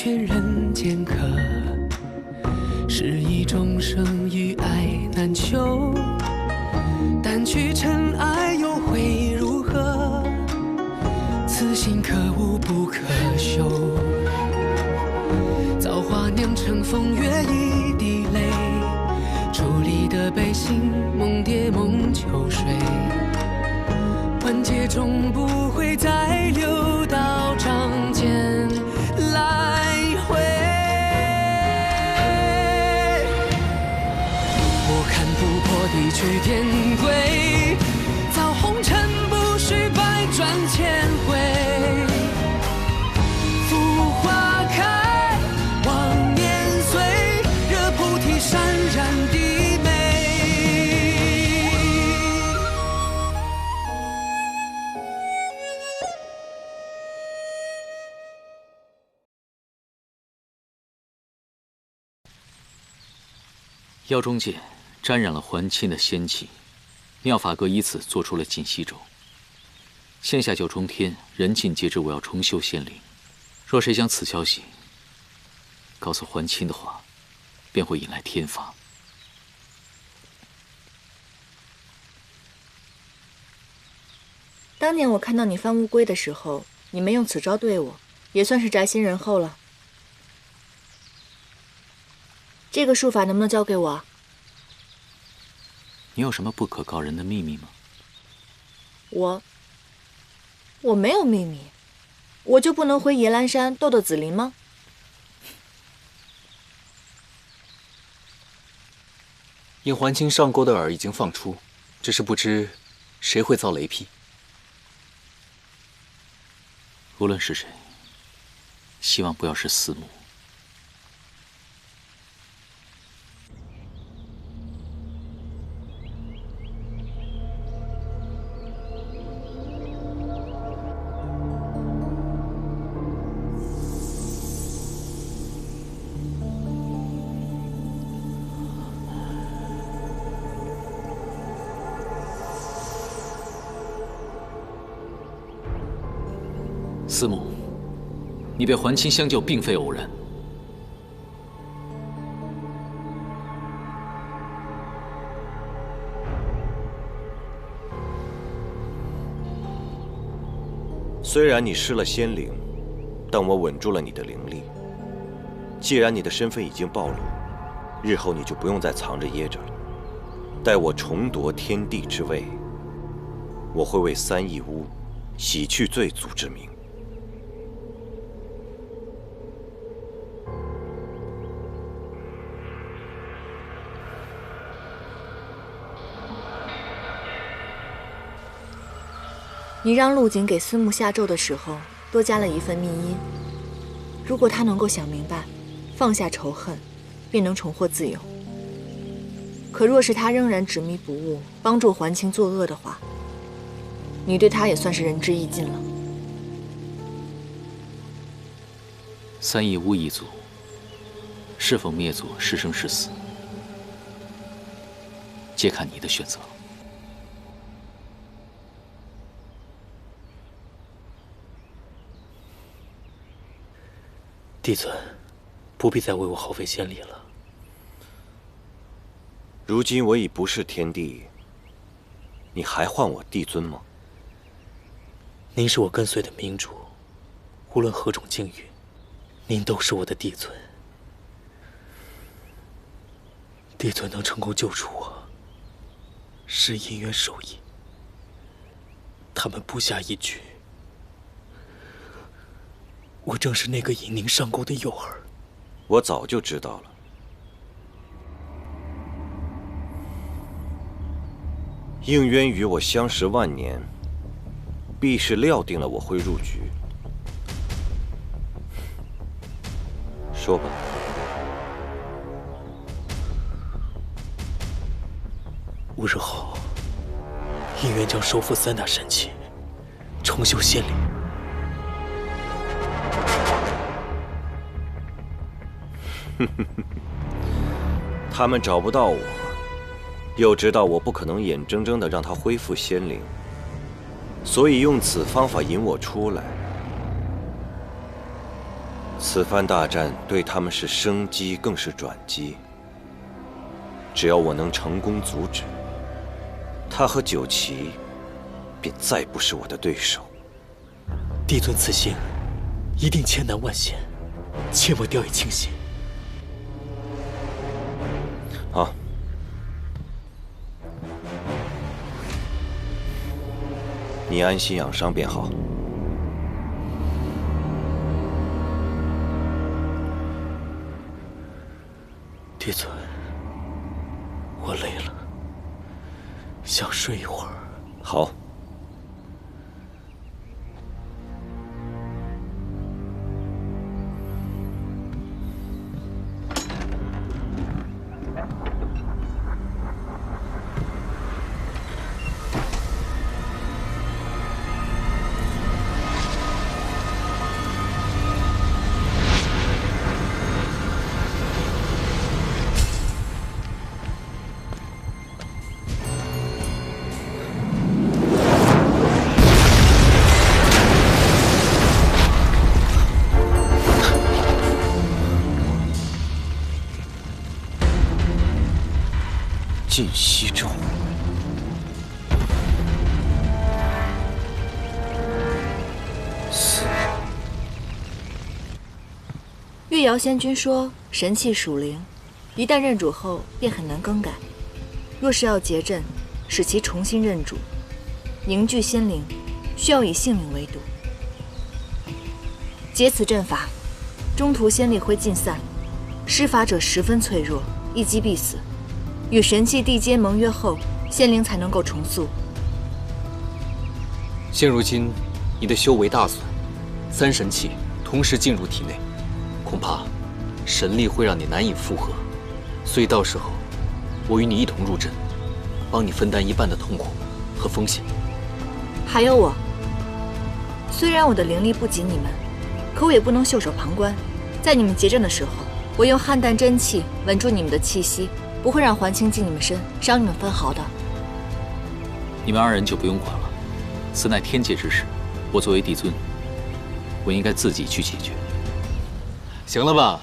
劝人间客，是以众生与爱难求。但去尘埃又会如何？此心可悟不可修。造化酿成风月一滴泪，伫立的悲心梦蝶梦秋水。万劫终不会再流到掌间来回。我看不破地去天归，造红尘不须百转千回。浮花开，望年岁，惹菩提潸然低眉。药中剑沾染了还清的仙气，妙法阁以此做出了锦溪咒。现下9重天，人尽皆知我要重修仙灵。若谁将此消息告诉还清的话，便会引来天罚。当年我看到你翻乌龟的时候，你没用此招对我，也算是宅心仁厚了。这个术法能不能教给我啊？你有什么不可告人的秘密吗？我没有秘密，我就不能回野兰山斗斗紫菱吗？应还清上钩的饵已经放出，只是不知谁会遭雷劈。无论是谁，希望不要是司母。司母，你被还清相救，并非偶然。虽然你失了仙灵，但我稳住了你的灵力。既然你的身份已经暴露，日后你就不用再藏着掖着了。待我重夺天地之位，我会为3义乌洗去罪祖之名。你让陆景给司慕下咒的时候，多加了一份密音。如果他能够想明白，放下仇恨，便能重获自由。可若是他仍然执迷不悟，帮助还清作恶的话，你对他也算是仁至义尽了。3义乌一族是否灭族，是生是死，皆看你的选择。帝尊，不必再为我耗费仙力了。如今我已不是天帝，你还唤我帝尊吗？您是我跟随的明主，无论何种境遇，您都是我的帝尊。帝尊能成功救出我，是姻缘授意。他们布下一局，我正是那个引您上钩的诱饵。我早就知道了。应渊与我相识万年，必是料定了我会入局。说吧。5日后，应渊将收复3大神器，重修仙灵。他们找不到我，又知道我不可能眼睁睁地让他恢复仙灵，所以用此方法引我出来。此番大战对他们是生机，更是转机。只要我能成功阻止，他和九旗便再不是我的对手。帝尊此行一定千难万险，切莫掉以轻心。好。你安心养伤便好。帝尊，我累了，想睡一会儿。好。尽息咒，月瑶仙君说，神器属灵，一旦认主后便很难更改。若是要结阵，使其重新认主，凝聚仙灵，需要以性命为赌。解此阵法，中途仙力会尽散，施法者十分脆弱，一击必死。与神器缔结盟约后，仙灵才能够重塑。现如今，你的修为大损，3神器同时进入体内，恐怕神力会让你难以负荷。所以到时候，我与你一同入阵，帮你分担一半的痛苦和风险。还有我，虽然我的灵力不及你们，可我也不能袖手旁观。在你们结阵的时候，我用汉淡真气稳住你们的气息。不会让还清进你们身，伤你们分毫的。你们2人就不用管了，此乃天界之事，我作为帝尊，我应该自己去解决。行了吧？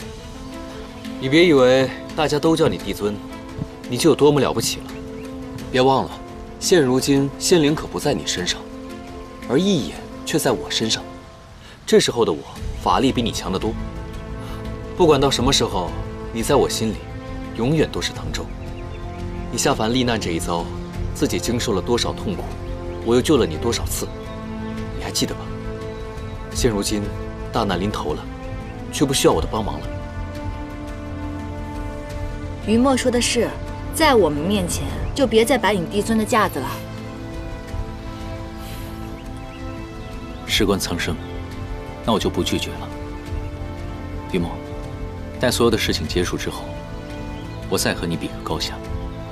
你别以为大家都叫你帝尊，你就有多么了不起了。别忘了，现如今仙灵可不在你身上，而一眼却在我身上。这时候的我，法力比你强得多。不管到什么时候，你在我心里永远都是唐周。你下凡历难这一遭，自己经受了多少痛苦，我又救了你多少次，你还记得吧？现如今大难临头了，却不需要我的帮忙了。于墨说的是，在我们面前就别再摆你帝尊的架子了。事关苍生，那我就不拒绝了。于墨，待所有的事情结束之后，我再和你比个高下。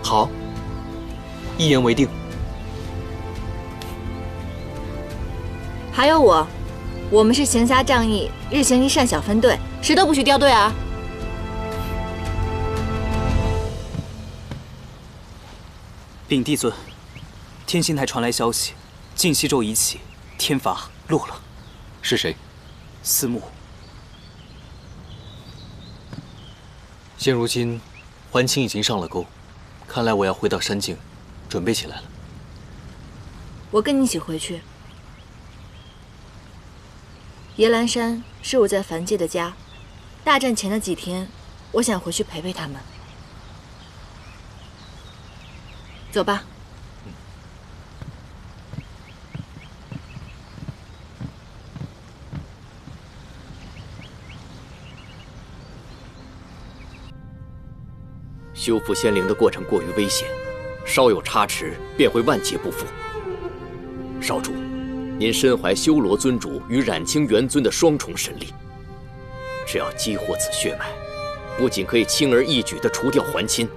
好，一言为定。还有我们是行侠仗义、日行一善小分队，谁都不许掉队啊！禀帝尊，天心台传来消息，净息咒已起，天罚落了。是谁？司慕。现如今，还清已经上了钩，看来我要回到山境，准备起来了。我跟你一起回去。野兰山是我在凡界的家，大战前的几天，我想回去陪陪他们。走吧。修复仙灵的过程过于危险，稍有差池便会万劫不复。少主，您身怀修罗尊主与染清元尊的双重神力，只要激活此血脉，不仅可以轻而易举地除掉还亲，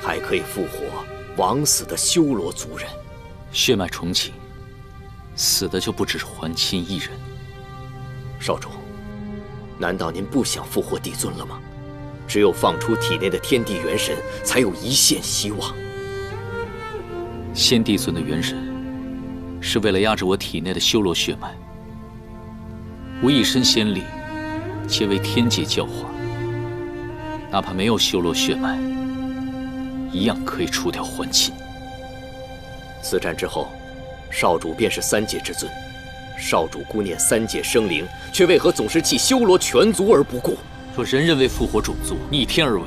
还可以复活枉死的修罗族人。血脉重启，死的就不只是还亲一人。少主，难道您不想复活帝尊了吗？只有放出体内的天地元神，才有一线希望。先帝尊的元神，是为了压制我体内的修罗血脉。我一身仙力，皆为天界教化，哪怕没有修罗血脉，一样可以除掉还亲。此战之后，少主便是三界之尊，少主孤念三界生灵，却为何总是弃修罗全族而不顾？若人人为复活种族逆天而为，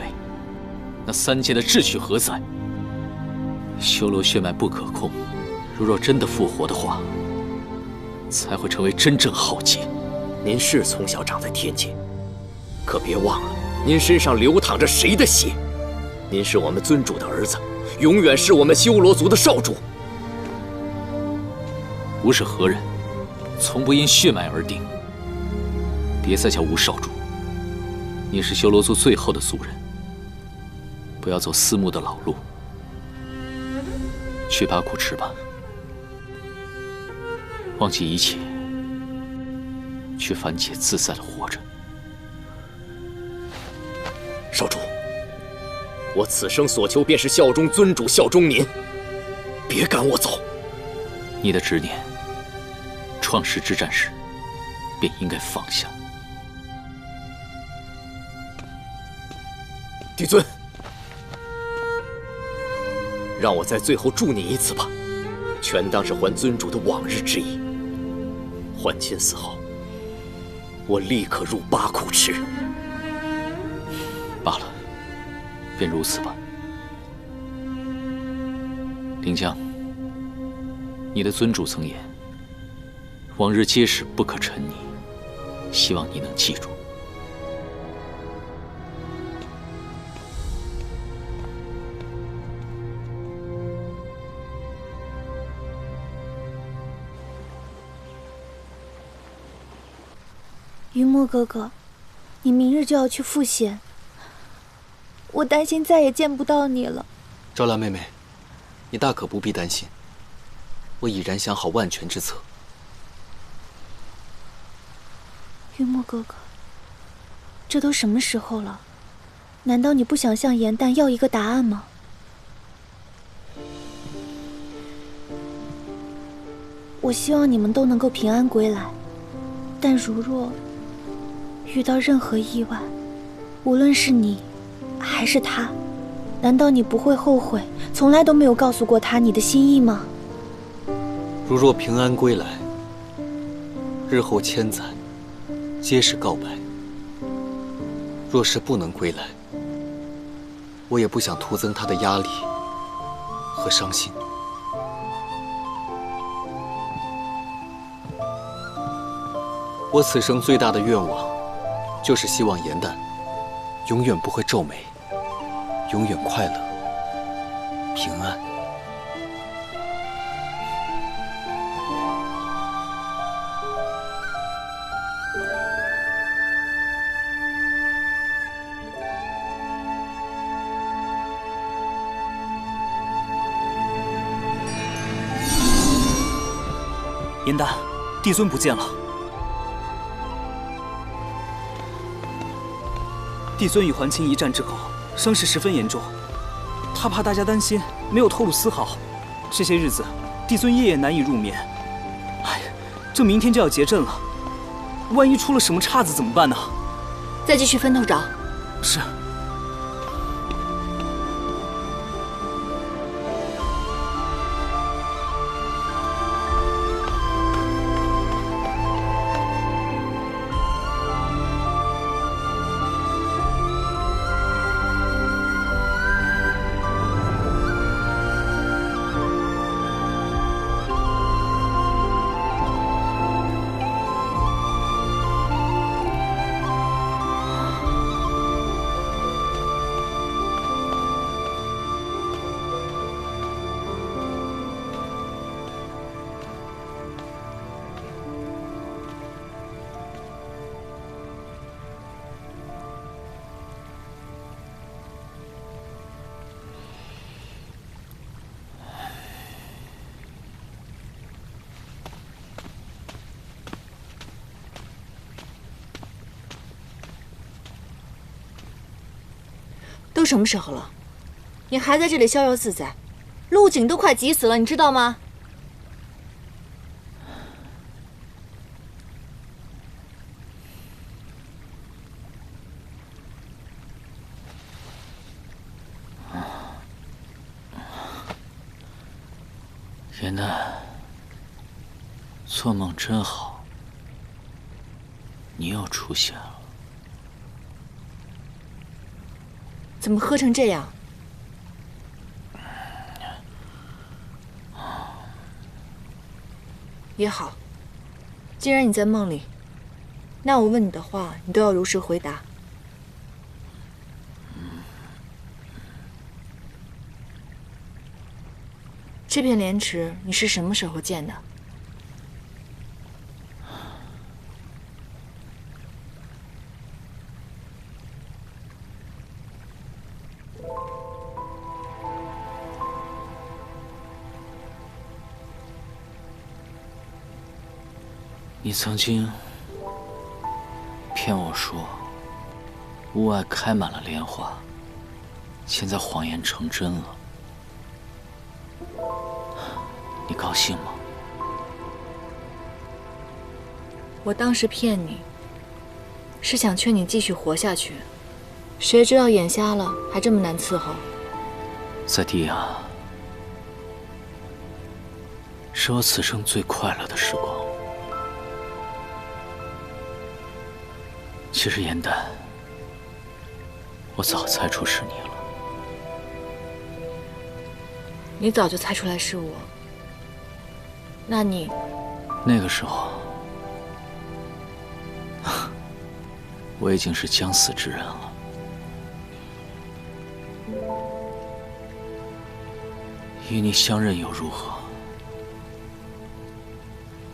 那三界的秩序何在？修罗血脉不可控，若真的复活的话，才会成为真正浩劫。您是从小长在天界，可别忘了，您身上流淌着谁的血？您是我们尊主的儿子，永远是我们修罗族的少主。吾是何人，从不因血脉而定。别再叫吾少主，你是修罗族最后的族人，不要走私募的老路。去八苦池吧，忘记一切，去凡界自在的活着。少主，我此生所求便是效忠尊主，效忠您，别赶我走。你的执念，创世之战时便应该放下。帝尊，让我在最后祝您一次吧，全当是还尊主的往日之意。还亲死后，我立刻入八苦池。罢了，便如此吧。临江，你的尊主曾言，往日皆是不可沉溺，希望你能记住。云墨哥哥，你明日就要去赴险，我担心再也见不到你了。赵兰妹妹，你大可不必担心，我已然想好万全之策。云墨哥哥，这都什么时候了？难道你不想向颜淡要一个答案吗？我希望你们都能够平安归来，但如若遇到任何意外，无论是你还是他，难道你不会后悔从来都没有告诉过他你的心意吗？如若平安归来，日后千载皆是告白；若是不能归来，我也不想徒增他的压力和伤心。我此生最大的愿望，就是希望颜淡永远不会皱眉，永远快乐、平安。颜淡，帝尊不见了。帝尊与桓清一战之后，伤势十分严重，他怕大家担心，没有透露丝毫。这些日子，帝尊夜夜难以入眠。哎，这明天就要结阵了，万一出了什么岔子怎么办呢？再继续分头找。是。都什么时候了，你还在这里逍遥自在？陆景都快急死了，你知道吗？严丹，做梦真好，你又出现了。怎么喝成这样？也好，既然你在梦里，那我问你的话，你都要如实回答。这片莲池你是什么时候建的？你曾经骗我说屋外开满了莲花，现在谎言成真了，你高兴吗？我当时骗你，是想劝你继续活下去，谁知道眼瞎了还这么难伺候。在地啊，是我此生最快乐的时光。其实严丹，我早猜出是你了。你早就猜出来是我，那你那个时候，我已经是将死之人了。与你相认又如何？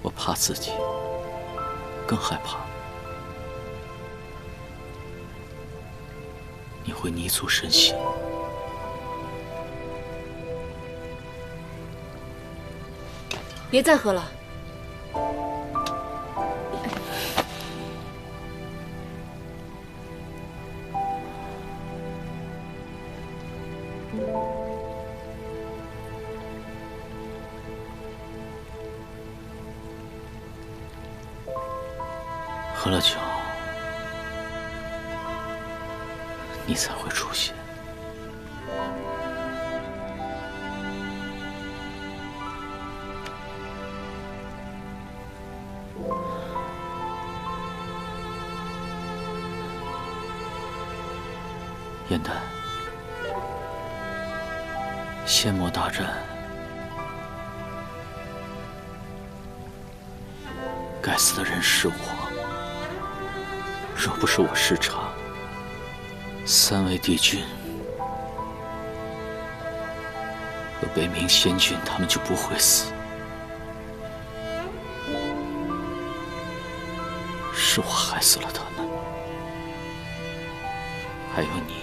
我怕自己，更害怕你会泥足深陷。别再喝了。喝了酒，你才会出现。严丹，仙魔大战，该死的人是我。若不是我失察，3位帝君和北冥仙君他们就不会死。是我害死了他们。还有你，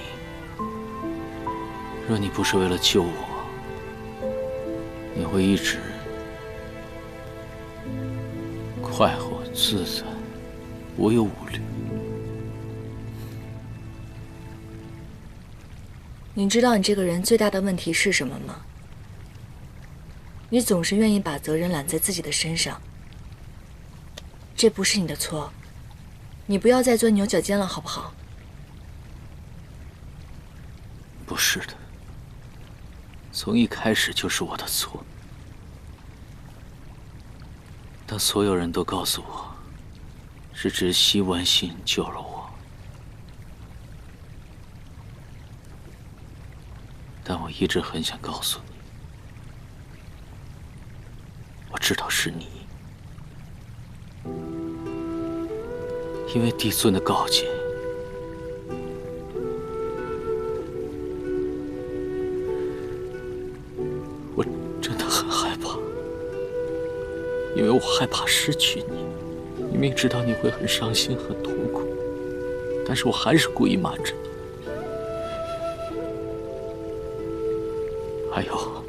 若你不是为了救我，你会一直快活自在，无忧无虑。你知道你这个人最大的问题是什么吗？你总是愿意把责任揽在自己的身上。这不是你的错，你不要再钻牛角尖了，好不好？不是的，从一开始就是我的错。当所有人都告诉我，是直西关心救了我，但我一直很想告诉你，我知道是你，因为帝尊的告诫，我真的很害怕，因为我害怕失去你。你明知道你会很伤心、很痛苦，但是我还是故意瞒着你。还有，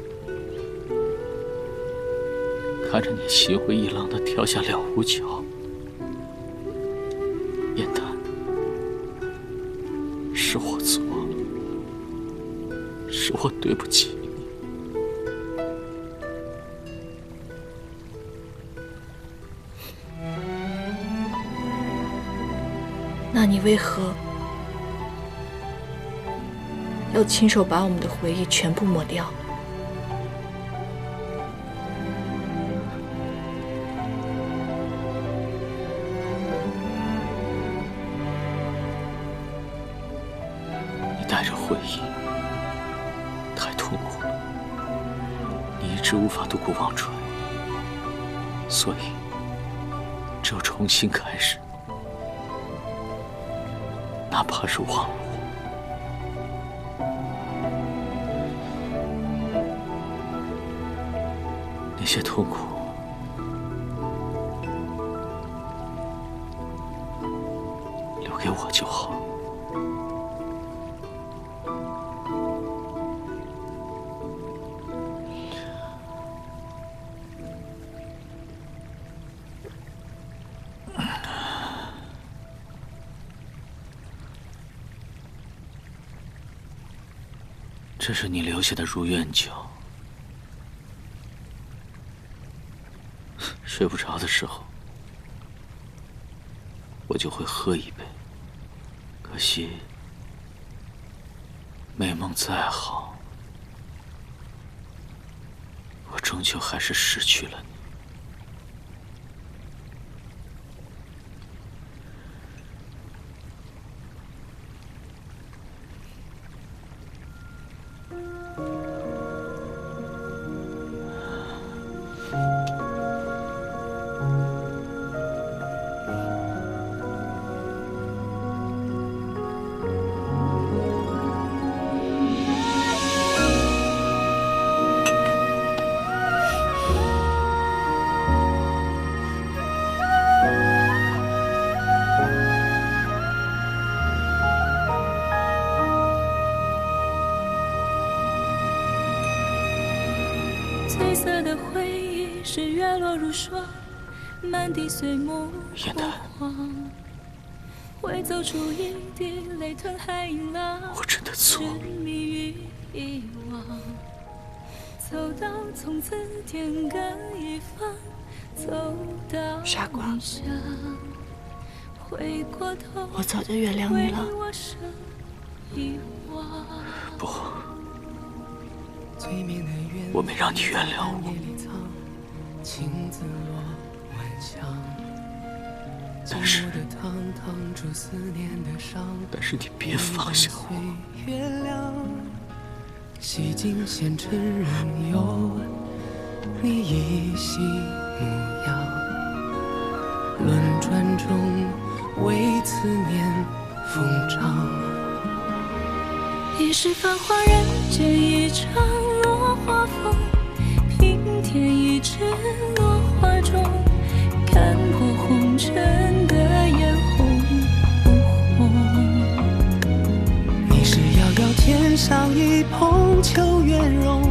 看着你心灰意冷地跳下了无桥，燕丹，是我错了，是我对不起你。那你为何要亲手把我们的回忆全部抹掉？回忆太痛苦了，你一直无法渡过忘川，所以只有重新开始，哪怕是忘了我。那些痛苦，留给我就好。这是你留下的如愿酒，睡不着的时候，我就会喝一杯。可惜，美梦再好，我终究还是失去了你。褪色的回忆是月落如霜，满地碎木枯黄，会走出一滴泪吞海银浪，我真的错了，沉迷于遗忘，走到从此天各一方，走到傻瓜，回过头，我早就原谅你了。不，我没让你原谅我，但是你别放下我。洗尽前尘仍有你依稀模样，轮转中为思念疯长。已是繁华人间一场落花风，平添一纸落花钟，看破红尘的眼红不红。你是遥遥天上一捧秋月容，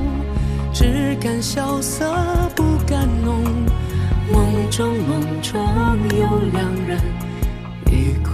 只感萧瑟不敢浓，梦中有两人与共。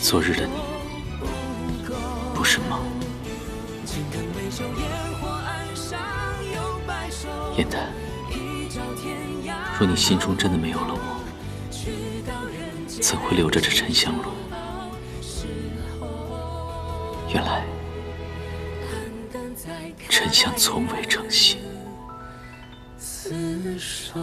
昨日的你不是梦，燕丹，若你心中真的没有了我，怎会留着这沉香炉？原来沉香从未成仙。厮守。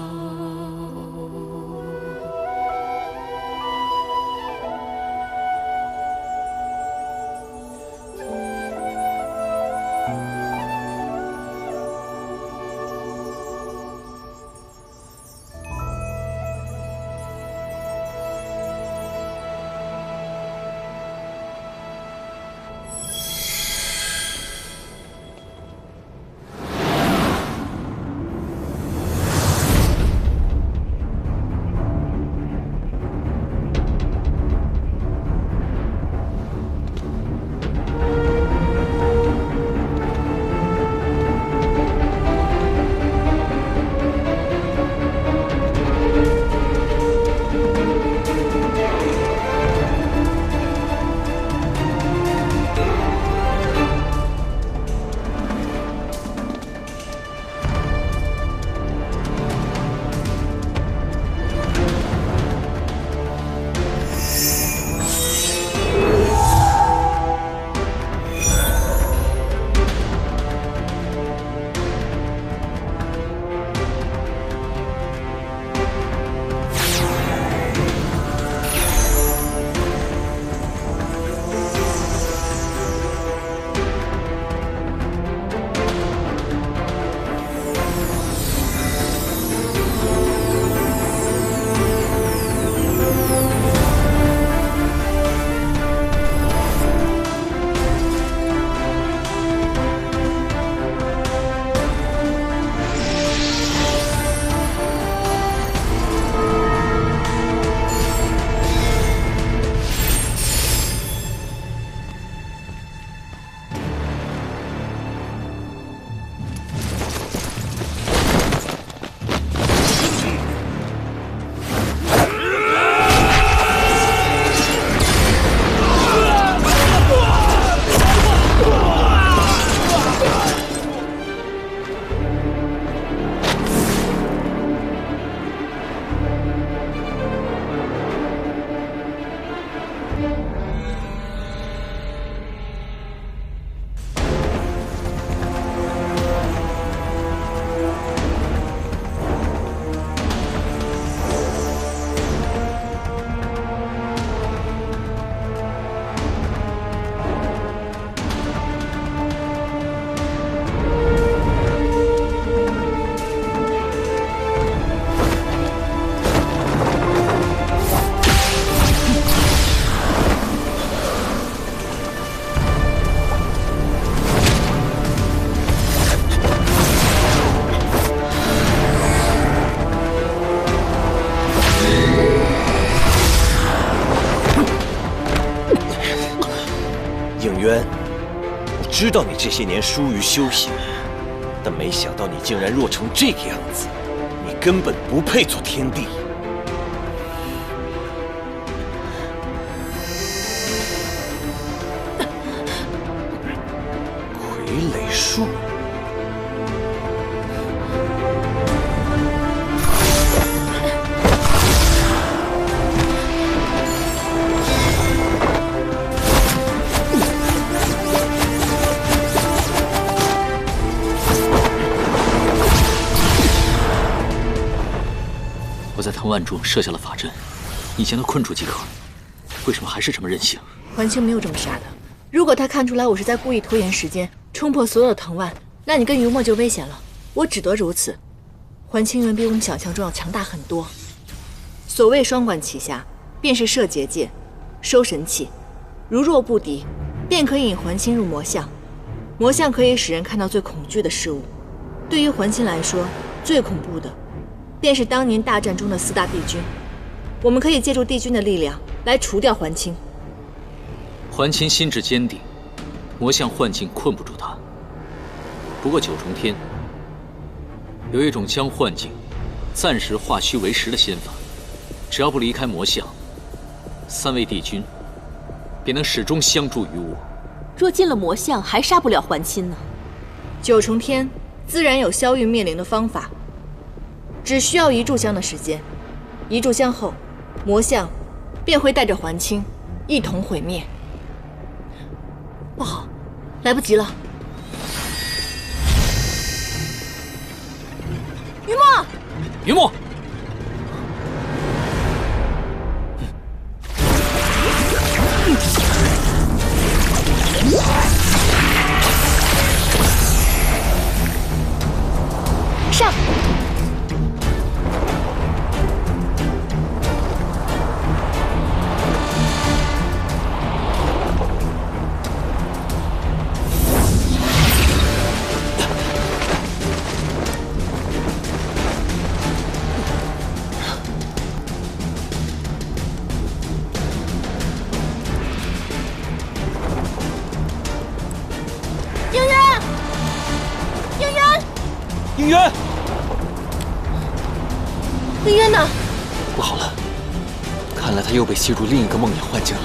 应渊，我知道你这些年疏于修行，但没想到你竟然弱成这个样子，你根本不配做天帝。傀儡术。 我在藤蔓中设下了法阵，你将他困住即可。为什么还是这么任性？环清没有这么傻的。如果他看出来我是在故意拖延时间，冲破所有的藤蔓，那你跟于墨就危险了。我只得如此。环清原比我们想象中要强大很多。所谓双管齐下，便是摄结界、收神器。如若不敌，便可以引环清入魔像。魔像可以使人看到最恐惧的事物。对于环清来说，最恐怖的。 便是当年大战中的4大帝君，我们可以借助帝君的力量来除掉环清。环清心智坚定，魔像幻境困不住他。不过九重天有一种将幻境暂时化虚为实的仙法，只要不离开魔像，3位帝君便能始终相助于我。若进了魔像，还杀不了环清呢。九重天自然有消域灭灵的方法。 只需要1炷香的时间，1炷香后，魔像便会带着环清一同毁灭。不好，来不及了！于墨，于墨，上！ 应渊，应渊呢？不好了，看来他又被吸入另一个梦魇幻境了。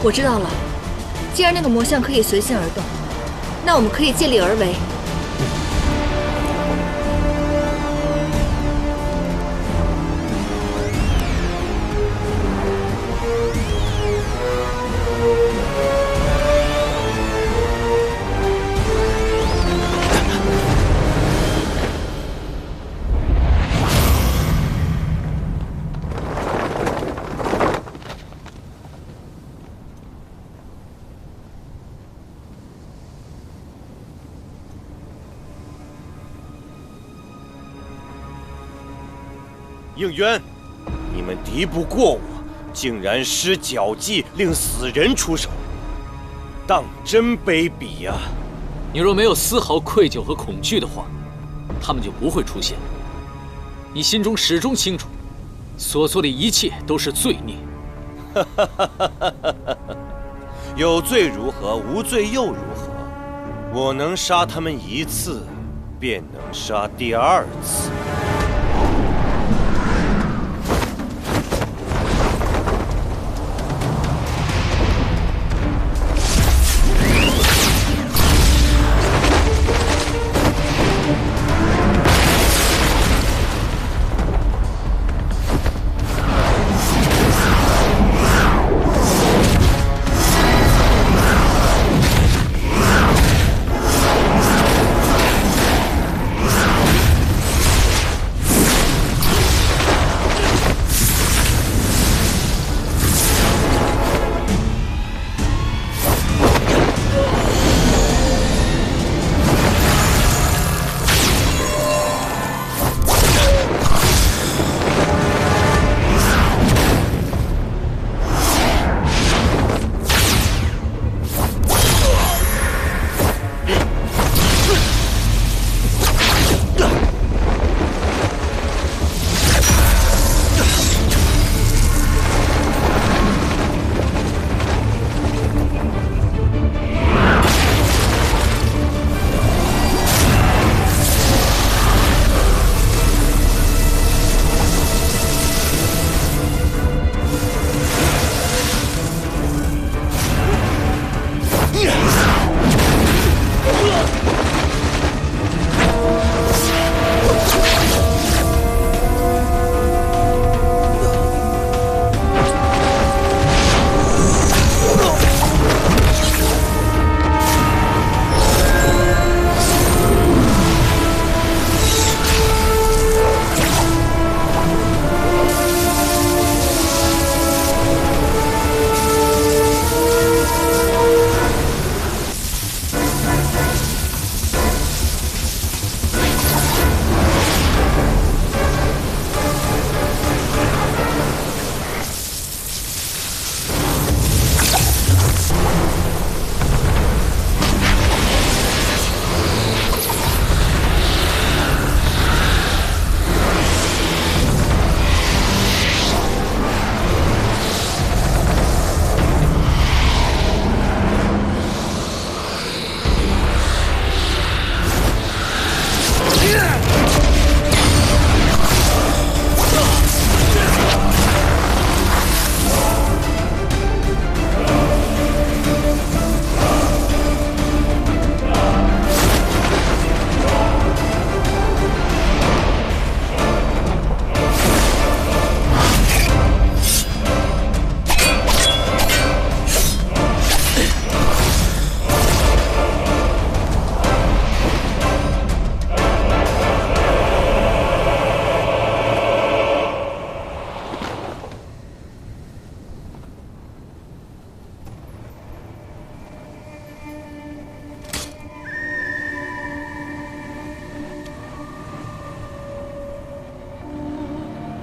我知道了，既然那个魔像可以随心而动，那我们可以借力而为。 应渊，你们敌不过我，竟然施绞计令死人出手，当真卑鄙呀！你若没有丝毫愧疚和恐惧的话，他们就不会出现。你心中始终清楚，所做的一切都是罪孽。有罪如何？无罪又如何？我能杀他们1次，便能杀第2次。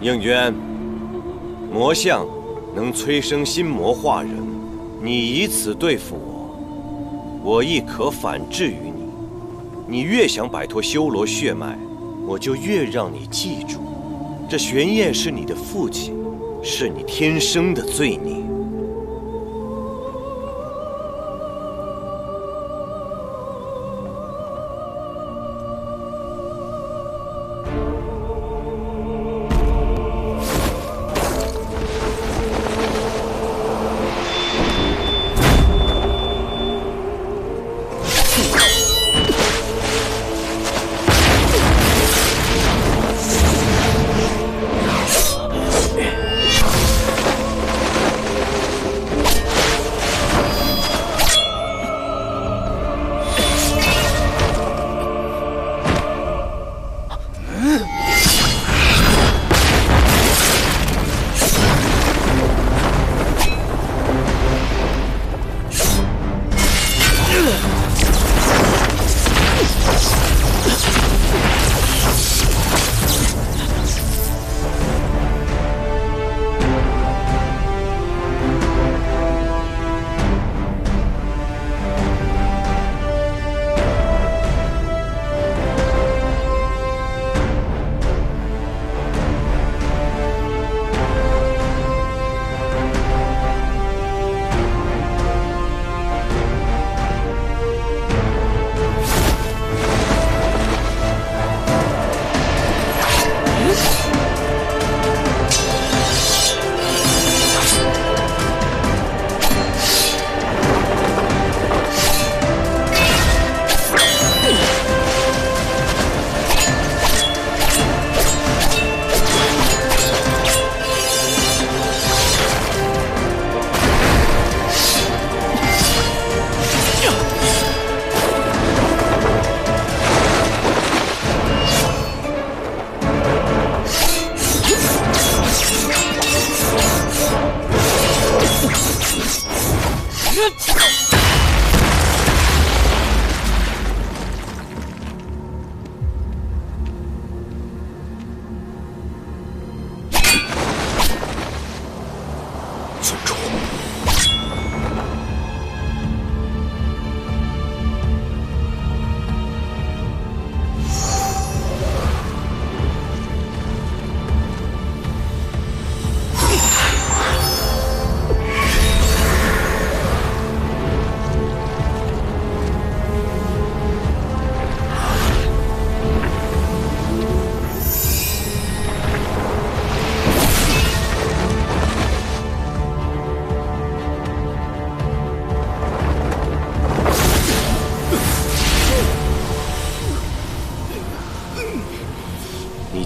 应渊，魔相能催生心魔化人，你以此对付我，我亦可反制于你。你越想摆脱修罗血脉，我就越让你记住，这玄烨是你的父亲，是你天生的罪孽。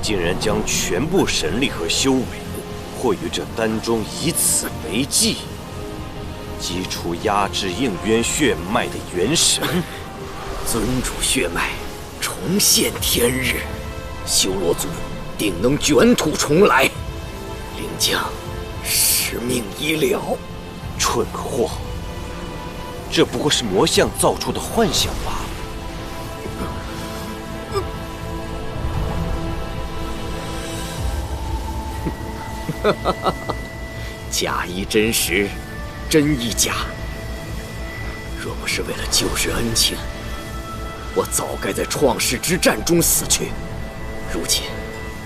竟然将全部神力和修为汇于这丹中，以此为祭，击出压制应渊血脉的元神。尊主血脉重现天日，修罗族定能卷土重来。灵将，使命已了。蠢货，这不过是魔相造出的幻想罢了。假亦真实，真亦假。若不是为了旧时恩情，我早该在创世之战中死去。如今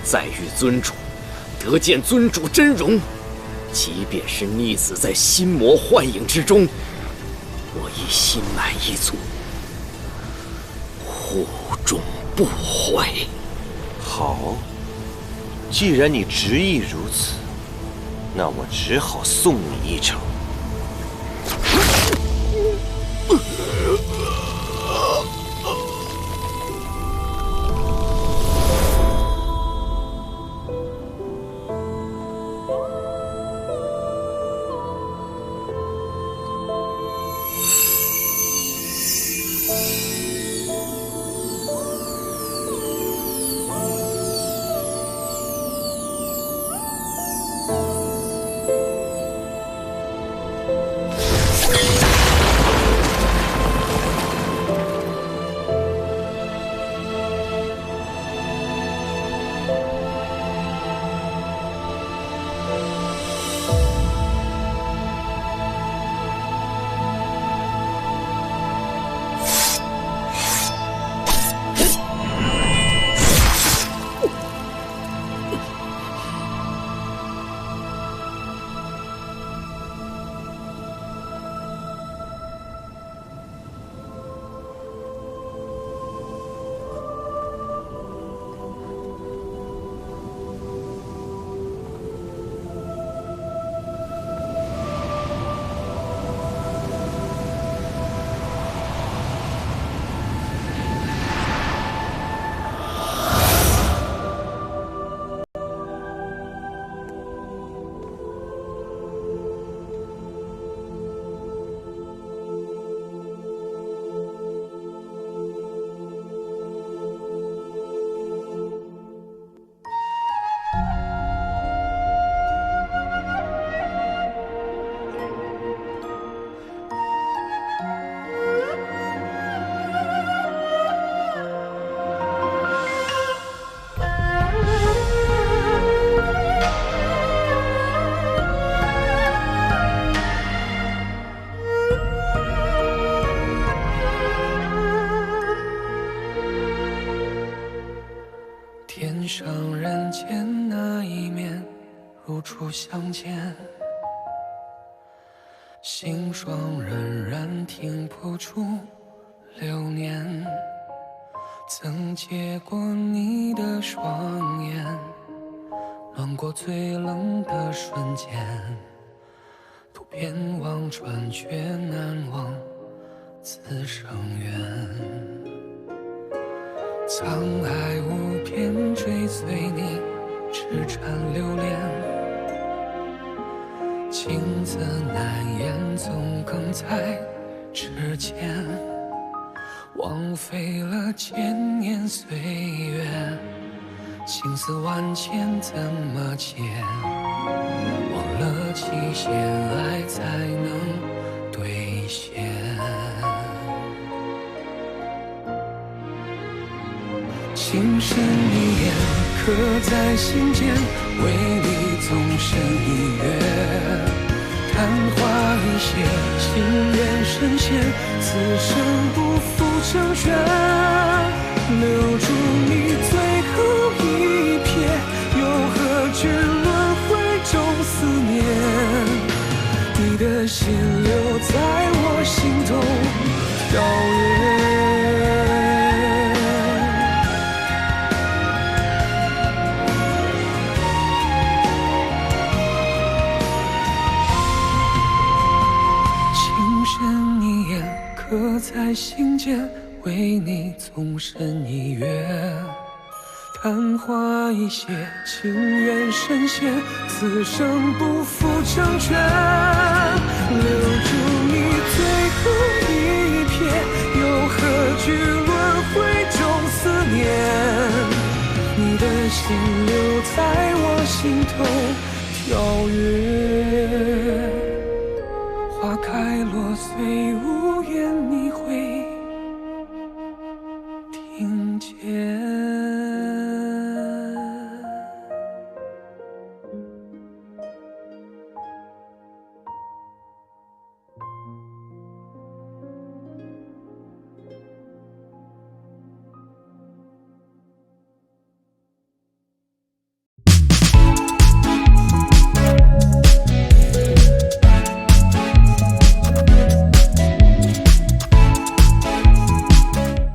再遇尊主，得见尊主真容，即便是溺死在心魔幻影之中，我亦心满意足，护重不悔。好，既然你执意如此，那我只好送你一程。上人间那一面，如初相见。心霜仍然停不住流年，曾接过你的双眼，暖过最冷的瞬间。渡边望穿，却难忘此生缘。沧海无边，追随你，痴缠留恋。情字难言，总哽在指尖。枉费了千年岁月，情丝万千怎么解？忘了期限，爱才能兑现。情深一眼，刻在心间，为你纵身一跃。昙花一现，情缘深陷，此生不负成全。留住你最后一瞥，又何惧轮回中思念？你的心留在我心头跳跃。刻在心间，为你纵身一跃。昙花一现，情缘深陷，此生不负成全。留住你最后一瞥，又何惧轮回中思念？你的心留在我心头跳跃。花开落虽无言，你会听见。